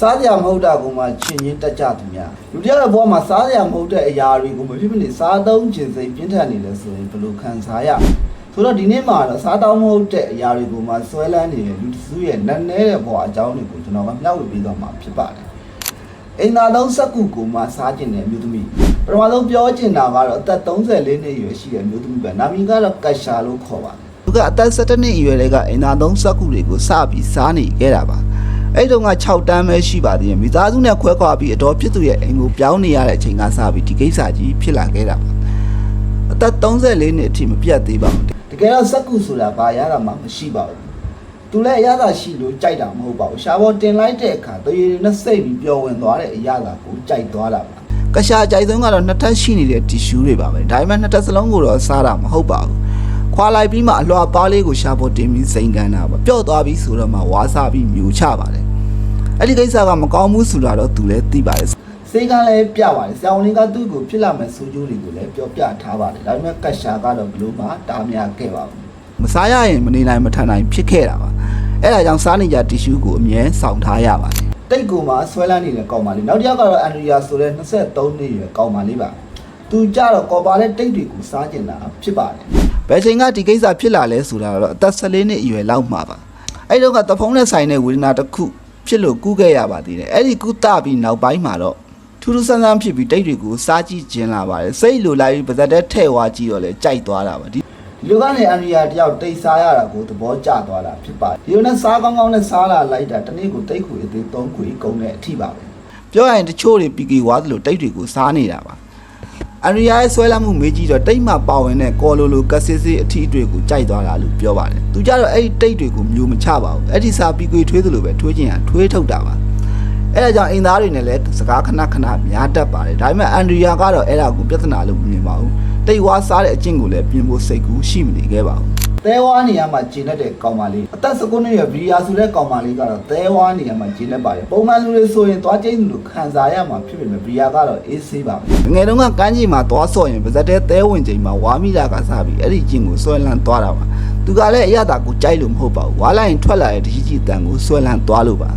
စားကြမဟုတ်တာကမှချင်းချင်းတက်ကြသူများလူတယောက်ရဲ့ဘဝမှာစားကြမဟုတ်တဲ့အရာတွေကိုမဖြစ်မနေစားသုံးခြင်းစိတ်ပြင်းထန်နေတယ်ဆိုရင်ဘယ်လိုခံစားရဆိုတော့ဒီနေ့မှာတော့စားတောင်းမဟုတ်တဲ့အရာတွေကိုမှဆွဲလန်းနေတဲ့လူစုရဲ့နက်နဲတဲ့ဘဝအကြောင်းတွေကိုကျွန်တော်ကမျှဝေပေးသွားမှာဖြစ်ပါတယ်အိမ်သာလုံးစက္ကူကိုမှစားကျင်တဲ့အမျိုးသမီးပထမဆုံးပြောချင်တာကတော့အသက်34နှစ်အရွယ်ရှိတဲ့အမျိုးသမီးပဲနာမည်ကတော့ကတ်ရှာလို့ခေါ်ပါတယ်သူကအသက်17နှစ်အရွယ်လေးကအိမ်သာလုံးစက္ကူတွေကိုစပြီးစားနေခဲ့တာပါအဲ့တုန်းက6တန်းပဲရှိပါသေးတယ်မိသားစုနဲ့ခွဲခွာပြီးအတော်ဖြစ်သူရဲ့အိမ်ကိုပြောင်းနေရတဲ့အချိန်ကစပြီးဒီကိစ္စကြီးဖြစ်လာခဲ့တာပါအသက်34နှစ်အထိမပြတ်သေးပါဘူးတကယ်တော့စက္ကူဆိုတာဘာရတာမှမရှိပါဘူးသူလည်းအရသာရှိလို့ကြိုက်တာမဟုတ်ပါဘူးရှာပေါ်တင်လိုက်တဲ့အခါတရေတွေနဲ့စိတ်ပြီးပျော်ဝင်သွားတဲ့အရသာကိုကြိုက်သွားတာပါကရှာကြိုက်ဆုံးကတော့နှစ်ထပ်ရှိနေတဲ့တီရှူးတွေပါပဲဒါပေမဲ့နှစ်ထပ်စလုံးကိုတော့စားတာမဟုတ်ပါဘူးခွာလိုက်ပြီးမှအလွှာပါးလေးကိုရှာပေါ်တင်ပြီးစိန်ကန်တာပါပျော့သွားပြီးဆိုတော့မှဝါစားပြီးမြူချပါတယ်အဲ့ဒီကိစ္စကမကောင်းဘူးဆိုတာတော့သူလည်းသိပါတယ်စေကလည်းပြပါတယ်ဆရာဝန်လေးကသူ့ကိုဖြစ်လာမဲ့ဆိုးကျိုးတွေကိုလည်းပြောပြထားပါတယ်ဒါပေမဲ့ကရှာကတော့ဘလို့မှတားမြခဲ့ပါဘူးမစားရရင်မနေနိုင်မထနိုင်ဖြစ်ခဲ့တာပါအဲ့ဒါကြောင့်စားနေကြတီရှူးကိုအမြဲဆောင်ထားရပါတယ်တိတ်ကိုမှဆွဲလန်းနေတဲ့ကောင်မလေးနောက်တစ်ယောက်ကတော့အန်ဒရီယာဆိုတဲ့23နှစ်ရွယ်ကောင်မလေးပါသူကြတော့ကော်ပါတဲ့တိတ်တွေကိုစားကျင်တာဖြစ်ပါတယ်ဘယ်ချိန်ကဒီကိစ္စဖြစ်လာလဲဆိုတာတော့အသက်14နှစ်အရွယ်လောက်မှာပါအဲ့တော့ကတဖုံးနဲ့ဆိုင်တဲ့ဝေဒနာတစ်ခုဖြစ်လို့ကူးခဲ့ရပါသေးတယ်အဲ့ဒီကူးတပြီးနောက်ပိုင်းမှာတော့ထူးထူးဆန်းဆန်းဖြစ်ပြီးတိတ်တွေကိုစားကြည့်ခြင်းလာပါတယ်စိတ်လိုလိုက်ပြီးပါဇက်တဲ့ထဲ့ဝါကြည့်တော့လေကြိုက်သွားတာပါဒီလူကနေအန်ရီယာတယောက်တိတ်စားရတာကိုသဘောကျသွားတာဖြစ်ပါတယ်ဒီလိုနဲ့စားကောင်းကောင်းနဲ့စားလာလိုက်တာတနေ့ကိုတိတ်ခွေအသေး3ခွေကုန်တဲ့အထိပါပဲပြောရရင်တချို့တွေပီကီဝါသလိုတိတ်တွေကိုစားနေတာပါအန်ရီယာရဲ့ဆွဲလမ်းမှုမေးကြည့်တော့တိတ်မှပါဝင်တဲ့ကော်လိုလိုကစစ်စစ်အထီးတွေကိုကြိုက်သွားတာလို့ပြောပါတယ်သူကြတော့အဲ့ဒီတိတ်တွေကိုမျိုးမချပါဘူးအဲ့ဒီစားပီကွေထွေးသလိုပဲထွေးခြင်းဟာထွေးထုတ်တာပါအဲ့ဒါကြောင့်အိမ်သားတွေနဲ့လည်းစကားခဏခဏများတတ်ပါတယ်ဒါပေမဲ့အန်ဒရီယာကတော့အဲ့ဒါကိုပြဿနာလို့မမြင်ပါဘူးတိတ်ဝါစားတဲ့အကျင့်ကိုလည်းပြင်ဖို့စိတ်ကူးရှိမနေခဲ့ပါဘူးသဲဝါနေရာမှာကျင်တဲ့ကောင်မလေးအသက်19နှစ်ရွယ်ဗီယာဆိုတဲ့ကောင်မလေးကတော့သဲဝါနေရာမှာကျင်နေပါတယ်ပုံမှန်လူတွေဆိုရင်သွားကျိန်းလို့ခံစားရမှာဖြစ်ပေမဲ့ဗီယာကတော့အေးဆေးပါပဲငယ်တုန်းကကမ်းခြေမှာသွားဆော့ရင်ပါဇက်တဲ့သဲဝင်ချိန်မှာဝါမိလာကစားပြီးအဲ့ဒီကျင်ကိုဆွဲလန်းသွားတာပါသူကလည်းအရသာကိုကြိုက်လို့မဟုတ်ပါဘူးဝါလိုက်ရင်ထွက်လာတဲ့တကြီးကြီးတန်ကိုဆွဲလန်းသွားလို့ပါ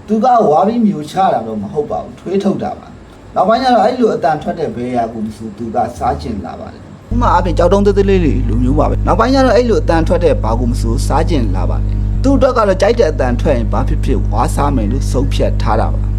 သူကဝါပြီးမျိုးချတာတော့မဟုတ်ပါဘူးထွေးထုတ်တာပါနောက်ပိုင်းကျတော့အဲ့လိုအတန်ထွက်တဲ့ဘဲရာကိုမဆိုသူကစားကျင်လာပါတယ်ဥမာအပြင်ကြောက်တုံးသေးသေးလေးလိုမျိုးပါပဲနောက်ပိုင်းကျတော့အဲ့လိုအတန်ထွက်တဲ့ဘာကိုမဆိုစားကျင်လာပါတယ်သူ့အတွက်ကတော့ကြိုက်တဲ့အတန်ထွက်ရင်ဘာဖြစ်ဖြစ်ဝါစားမယ်လို့ဆုံးဖြတ်ထားတာပါ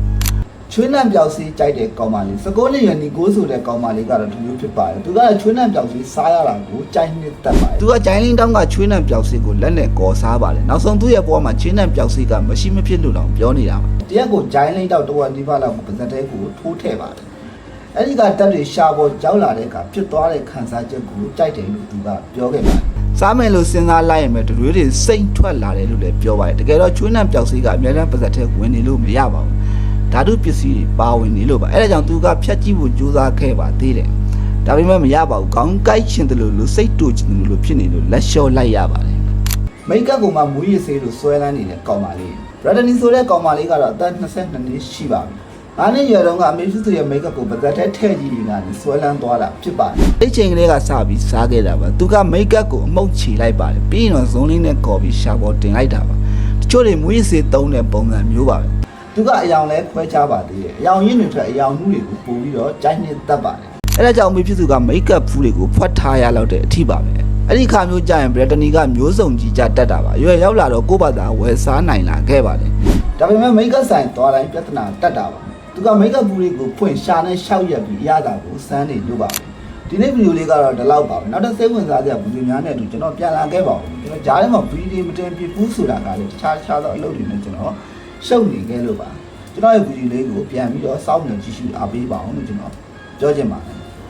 ချွေးနှံပြောက်စီးကြိုက်တဲ့ကောင်မလေး19နှစ်ရွယ်နီကိုဆိုတဲ့ကောင်မလေးကတော့ဒီလိုဖြစ်ပါတယ်သူကချွေးနှံပြောက်စီးစားရတာကိုကြိုက်နှစ်သက်ပါတယ်သူကဂျိုင်းလင်းတောင်းကချွေးနှံပြောက်စီးကိုလက်နဲ့ကော်စားပါတယ်နောက်ဆုံးသူ့ရဲ့ဘဝမှာချွေးနှံပြောက်စီးကမရှိမဖြစ်လို့တော့ပြောနေတာပါတရက်ကိုဂျိုင်းလင်းတောက်တော့ဒီပါလောက်ပါဇက်တဲကိုထိုးထည့်ပါတယ်အဲ့ဒီကတက်တွေရှာပေါ်ကြောက်လာတဲ့အခါဖြစ်သွားတဲ့ခံစားချက်ကိုကြိုက်တယ်လို့သူကပြောခဲ့ပါတယ်စားမယ်လို့စဉ်းစားလိုက်ရင်ပဲတွေတွေစိတ်ထွက်လာတယ်လို့လည်းပြောပါတယ်တကယ်တော့ချွေးနှံပြောက်စီးကအများနဲ့ပါဇက်ထဲဝင်နေလို့မရပါဘူးဓာတုပစ္စည်းတွေပါဝင်နေလို့ပါအဲ့ဒါကြောင့်သူကဖြတ်ကြည့်ဖို့ကြိုးစားခဲ့ပါသေးတယ်ဒါပေမဲ့မရပါဘူးခေါင်းကိုက်ချင်တယ်လို့စိတ်တူချင်တယ်လို့ဖြစ်နေလို့လက်လျှော့လိုက်ရပါတယ်မိတ်ကပ်ကမှမူရည်စေးလို့ဆွဲလန်းနေတဲ့ကောင်မလေးဘရဒနီဆိုတဲ့ကောင်မလေးကတော့အသက်22နှစ်ရှိပါပြီအားနဲ့ရွယ်တုန်းကအမေဖြစ်သူရဲ့မိတ်ကပ်ကိုပါဇက်ထဲထည့်ကြည့်နေတာနဲ့ဆွဲလန်းသွားတာဖြစ်ပါတယ်အဲ့ချိန်ကလေးကစပြီးစားခဲ့တာပါသူကမိတ်ကပ်ကိုအမှုတ်ချီလိုက်ပါတယ်ပြီးရင်တော့ဇုံးလေးနဲ့ကော်ပြီးရှာပေါ်တင်လိုက်တာပါတချို့တွေမူရည်စေးသုံးတဲ့ပုံစံမျိုးပါပဲသူကအယောင်လဲခွဲခြားပါသေးတယ်အယောင်ရင်းတွေထွက်အယောင်မှုတွေကိုပို့ပြီးတော့ကြိုက်နှစ်သက်ပါတယ်အဲ့ဒါကြောင့်အမေဖြစ်သူကမိတ်ကပ်ဖူးတွေကိုဖွက်ထားရလောက်တဲ့အထိပါပဲအဲ့ဒီခါမျိုးကြာရင်ဘရတနီကမျိုးစုံကြီးကြတက်တာပါရွယ်ရောက်လာတော့ကိုယ့်ဘာသာဝယ်စားနိုင်လာခဲ့ပါတယ်ဒါပေမဲ့မိတ်ကပ်ဆိုင်သွားတိုင်းပြဿနာတက်တာပါသူကမိတ်ကပ်ဖူးတွေကိုဖွင့်ရှာနဲ့ရှောက်ရက်ပြီးအရသာကိုစမ်းနေလို့ပါဒီနေ့ဗီဒီယိုလေးကတော့ဒီလောက်ပါပဲနောက်တစ်စိတ်ဝင်စားစရာဗီဒီယိုများနဲ့အတူကျွန်တော်ပြန်လာခဲ့ပါဦးကျွန်တော်ဂျားထဲမှာဗီဒီယိုမတင်ပြဘူးဆိုတာကလည်းတခြားသောအလုပ်တွေနဲ့ကျွန်တော်ရှုပ်နေခဲ့လို့ပါကျွန်တော်ရဲ့ဗီဒီယိုလေးကိုပြန်ပြီးတော့စောင့်နေကြည့်ရှုအားပေးပါအောင်လို့ကျွန်တော်ပြောချင်ပါတယ်